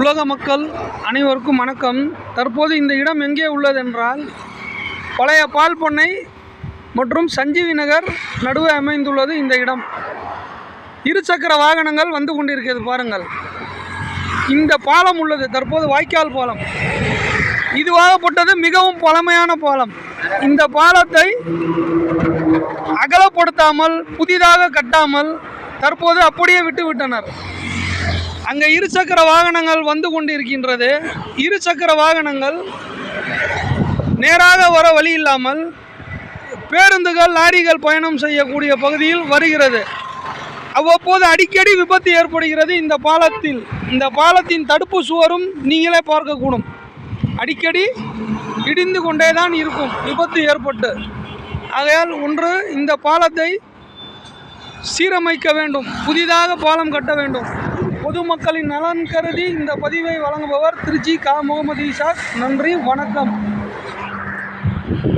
உலக மக்கள் அனைவருக்கும் வணக்கம். தற்போது இந்த இடம் எங்கே உள்ளதென்றால், பழைய பால் பண்ணை மற்றும் சஞ்சீவி நகர் நடுவே அமைந்துள்ளது இந்த இடம். இருசக்கர வாகனங்கள் வந்து கொண்டிருக்கிறது பாருங்கள். இந்த பாலம் உள்ளது தற்போது வாய்க்கால் பாலம். இதுவாகப்பட்டது மிகவும் பழமையான பாலம். இந்த பாலத்தை அகலப்படுத்தாமல் புதிதாக கட்டாமல் தற்போது அப்படியே விட்டுவிட்டனர். அங்கே இருசக்கர வாகனங்கள் வந்து கொண்டிருக்கின்றது. இருசக்கர வாகனங்கள் நேராக வர வழி இல்லாமல் பேருந்துகள் லாரிகள் பயணம் செய்யக்கூடிய பகுதியில் வருகிறது. அவ்வப்போது அடிக்கடி விபத்து ஏற்படுகிறது இந்த பாலத்தில். இந்த பாலத்தின் தடுப்பு சுவரும் நீங்களே பார்க்கக்கூடும். அடிக்கடி இடிந்து கொண்டே தான் இருக்கும் விபத்து ஏற்பட்டு. ஆகையால் ஒன்று இந்த பாலத்தை சீரமைக்க வேண்டும், புதிதாக பாலம் கட்ட வேண்டும். பொதுமக்களின் நலன் கருதி இந்த பதிவை வழங்குபவர் திருச்சி கா. முகமது ஈசாக். நன்றி, வணக்கம்.